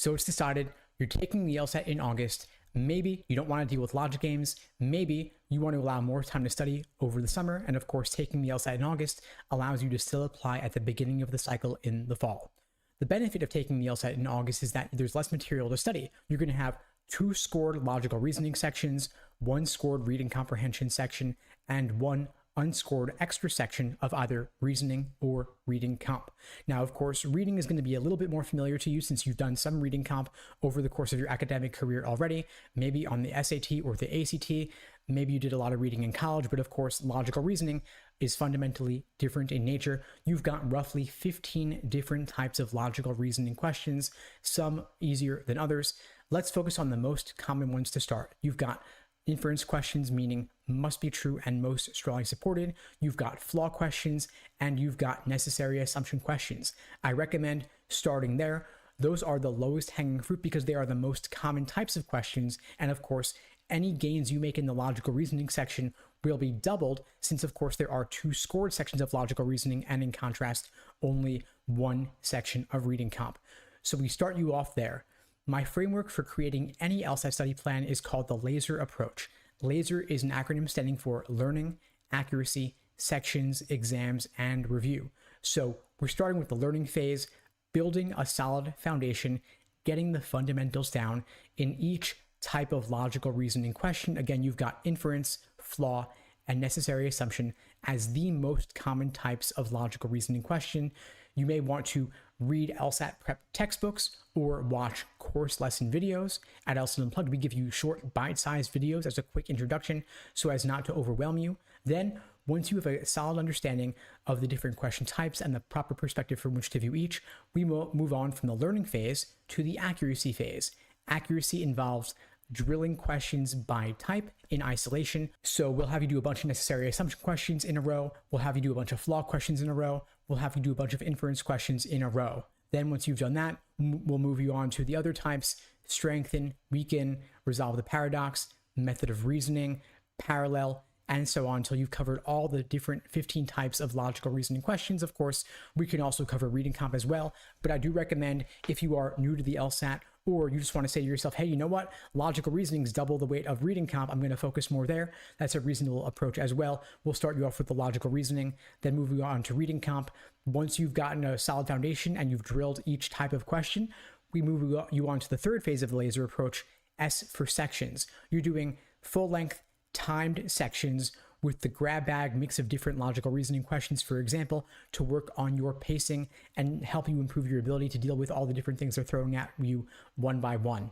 So it's decided you're taking the LSAT in August. Maybe you don't want to deal with logic games. Maybe you want to allow more time to study over the summer. And of course, taking the LSAT in August allows you to still apply at the beginning of the cycle in the fall. The benefit of taking the LSAT in August is that there's less material to study. You're going to have 2 scored logical reasoning sections, 1 scored reading comprehension section, and 1 unscored extra section of either reasoning or reading comp. Now, of course, reading is going to be a little bit more familiar to you since you've done some reading comp over the course of your academic career already, maybe on the SAT or the ACT. Maybe you did a lot of reading in college, but of course, logical reasoning is fundamentally different in nature. You've got roughly 15 different types of logical reasoning questions, some easier than others. Let's focus on the most common ones to start. You've got inference questions, meaning must be true and most strongly supported. You've got flaw questions, and you've got necessary assumption questions. I recommend starting there. Those are the lowest hanging fruit because they are the most common types of questions. And of course, any gains you make in the logical reasoning section will be doubled since, of course, there are 2 scored sections of logical reasoning and in contrast, only 1 section of reading comp. So we start you off there. My framework for creating any LSAT study plan is called the LASER approach. LASER is an acronym standing for Learning, Accuracy, Sections, Exams, and Review. So we're starting with the learning phase, building a solid foundation, getting the fundamentals down in each type of logical reasoning question. Again, you've got inference, flaw, and necessary assumption as the most common types of logical reasoning question. You may want to read LSAT prep textbooks or watch course lesson videos. At LSAT Unplugged, we give you short bite-sized videos as a quick introduction so as not to overwhelm you. Then, once you have a solid understanding of the different question types and the proper perspective from which to view each, we will move on from the learning phase to the accuracy phase. Accuracy involves drilling questions by type in isolation. So we'll have you do a bunch of necessary assumption questions in a row. We'll have you do a bunch of flaw questions in a row. We'll have you do a bunch of inference questions in a row. Then once you've done that, we'll move you on to the other types: strengthen, weaken, resolve the paradox, method of reasoning, parallel, and so on until you've covered all the different 15 types of logical reasoning questions. Of course, we can also cover reading comp as well, but I do recommend if you are new to the LSAT or you just want to say to yourself, hey, you know what? Logical reasoning is double the weight of reading comp. I'm going to focus more there. That's a reasonable approach as well. We'll start you off with the logical reasoning, then move you on to reading comp. Once you've gotten a solid foundation and you've drilled each type of question, we move you on to the third phase of the LASER approach, S for sections. You're doing full-length timed sections with the grab bag mix of different logical reasoning questions, for example, to work on your pacing and help you improve your ability to deal with all the different things they're throwing at you one by one.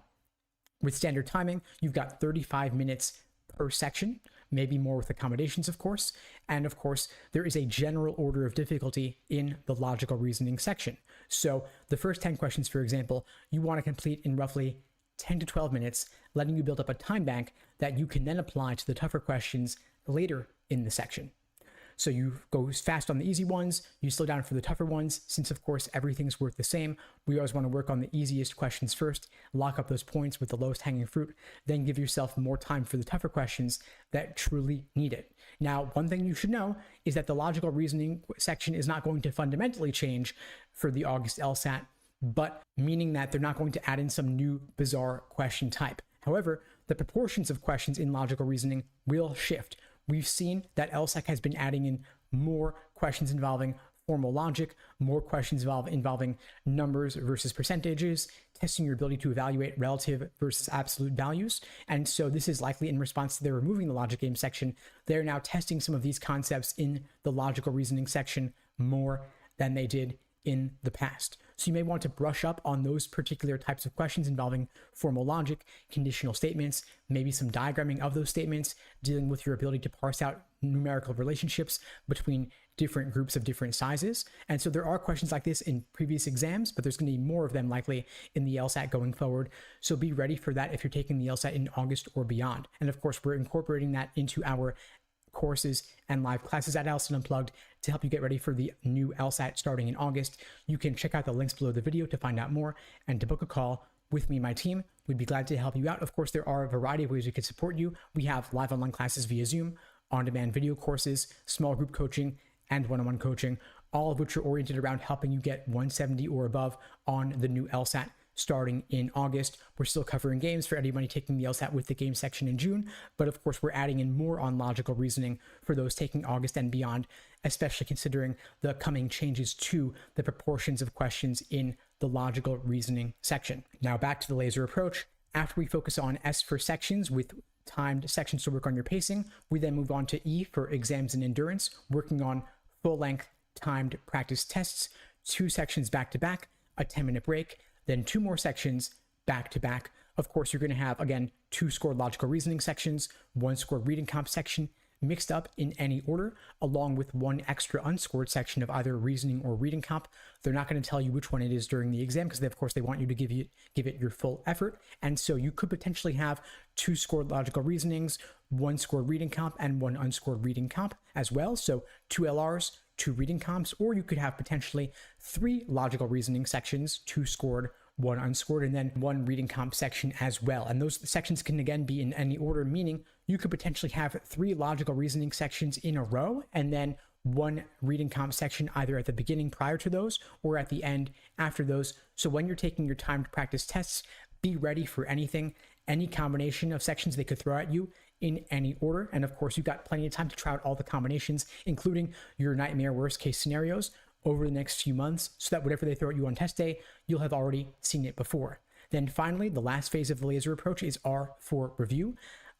With standard timing, you've got 35 minutes per section, maybe more with accommodations, of course. And of course, there is a general order of difficulty in the logical reasoning section. So the first 10 questions, for example, you want to complete in roughly 10 to 12 minutes, letting you build up a time bank that you can then apply to the tougher questions later in the section. So you go fast on the easy ones, you slow down for the tougher ones, since of course everything's worth the same. We always want to work on the easiest questions first, lock up those points with the lowest hanging fruit, then give yourself more time for the tougher questions that truly need it. Now, one thing you should know is that the logical reasoning section is not going to fundamentally change for the August LSAT, but meaning that they're not going to add in some new bizarre question type. However, the proportions of questions in logical reasoning will shift. We've seen that LSAC has been adding in more questions involving formal logic, more questions involving numbers versus percentages, testing your ability to evaluate relative versus absolute values. And so this is likely in response to their removing the logic game section. They're now testing some of these concepts in the logical reasoning section more than they did in the past. So you may want to brush up on those particular types of questions involving formal logic, conditional statements, maybe some diagramming of those statements, dealing with your ability to parse out numerical relationships between different groups of different sizes. And so there are questions like this in previous exams, but there's going to be more of them likely in the LSAT going forward. So be ready for that if you're taking the LSAT in August or beyond. And of course, we're incorporating that into our courses and live classes at LSAT Unplugged to help you get ready for the new LSAT starting in August. You can check out the links below the video to find out more and to book a call with me and my team. We'd be glad to help you out. Of course, there are a variety of ways we could support you. We have live online classes via Zoom, on-demand video courses, small group coaching, and one-on-one coaching, all of which are oriented around helping you get 170 or above on the new LSAT starting in August. We're still covering games for anybody taking the LSAT with the game section in June, but of course we're adding in more on logical reasoning for those taking August and beyond, especially considering the coming changes to the proportions of questions in the logical reasoning section. Now back to the laser approach. After we focus on S for sections with timed sections to work on your pacing, we then move on to E for exams and endurance, working on full-length timed practice tests, 2 sections back-to-back, a 10-minute break, then 2 more sections back-to-back. Of course, you're going to have, again, 2 scored logical reasoning sections, 1 scored reading comp section, mixed up in any order, along with 1 extra unscored section of either reasoning or reading comp. They're not going to tell you which one it is during the exam because, of course, they want you to give it your full effort. And so you could potentially have 2 scored logical reasonings, 1 scored reading comp, and 1 unscored reading comp as well. So 2 LRs, 2 reading comps, or you could have potentially 3 logical reasoning sections, 2 scored, 1 unscored, and then 1 reading comp section as well. And those sections can again be in any order, meaning you could potentially have 3 logical reasoning sections in a row and then 1 reading comp section either at the beginning prior to those or at the end after those. So when you're taking your timed practice tests, be ready for anything, any combination of sections they could throw at you in any order. And of course, you've got plenty of time to try out all the combinations, including your nightmare worst case scenarios over the next few months, so that whatever they throw at you on test day, you'll have already seen it before. Then finally, the last phase of the laser approach is R for review.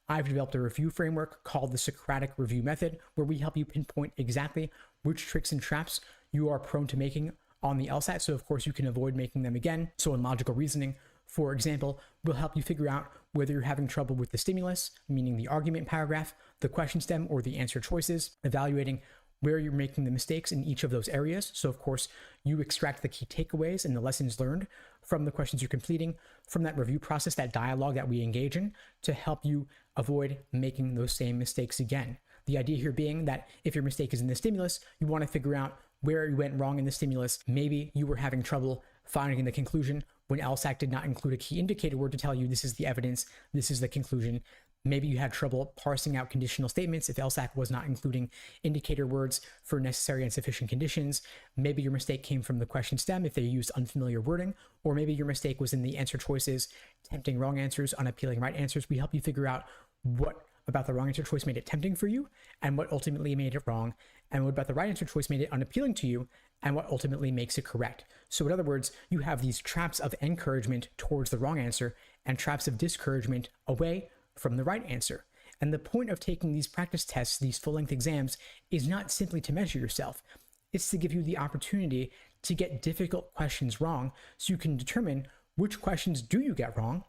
I've developed a review framework called the Socratic Review Method, where we help you pinpoint exactly which tricks and traps you are prone to making on the LSAT, so of course you can avoid making them again. So in logical reasoning, for example, we'll help you figure out whether you're having trouble with the stimulus, meaning the argument paragraph, the question stem, or the answer choices, evaluating where you're making the mistakes in each of those areas. So of course, you extract the key takeaways and the lessons learned from the questions you're completing, from that review process, that dialogue that we engage in, to help you avoid making those same mistakes again. The idea here being that if your mistake is in the stimulus, you want to figure out where you went wrong in the stimulus. Maybe you were having trouble finding the conclusion when LSAT did not include a key indicator word to tell you this is the evidence, this is the conclusion. Maybe you had trouble parsing out conditional statements if LSAT was not including indicator words for necessary and sufficient conditions. Maybe your mistake came from the question stem if they used unfamiliar wording, or maybe your mistake was in the answer choices, tempting wrong answers, unappealing right answers. We help you figure out what about the wrong answer choice made it tempting for you, and what ultimately made it wrong, and what about the right answer choice made it unappealing to you, and what ultimately makes it correct. So in other words, you have these traps of encouragement towards the wrong answer and traps of discouragement away from the right answer. And the point of taking these practice tests, these full-length exams, is not simply to measure yourself. It's to give you the opportunity to get difficult questions wrong so you can determine which questions do you get wrong.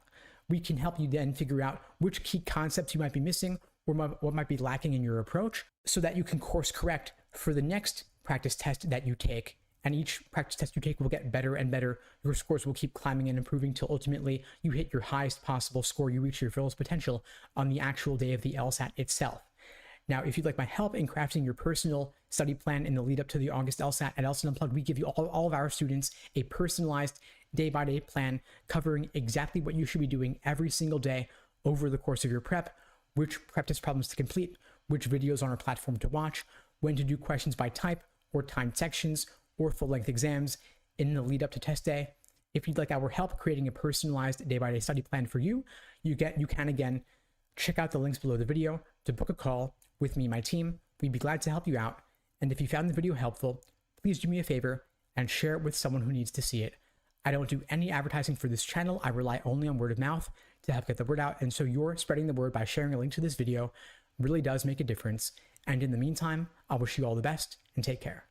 We can help you then figure out which key concepts you might be missing or what might be lacking in your approach so that you can course correct for the next practice test that you take. And each practice test you take will get better and better. Your scores will keep climbing and improving till ultimately you hit your highest possible score, you reach your fullest potential on the actual day of the LSAT itself. Now, if you'd like my help in crafting your personal study plan in the lead up to the August LSAT at LSAT Unplugged, we give you all of our students a personalized day-by-day plan covering exactly what you should be doing every single day over the course of your prep, which practice problems to complete, which videos on our platform to watch, when to do questions by type or timed sections, or full-length exams in the lead up to test day. If you'd like our help creating a personalized day-by-day study plan for you, you can again check out the links below the video to book a call with me and my team. We'd be glad to help you out. And if you found the video helpful, please do me a favor and share it with someone who needs to see it. I don't do any advertising for this channel. I rely only on word of mouth to help get the word out. And so you're spreading the word by sharing a link to this video really does make a difference. And in the meantime, I wish you all the best and take care.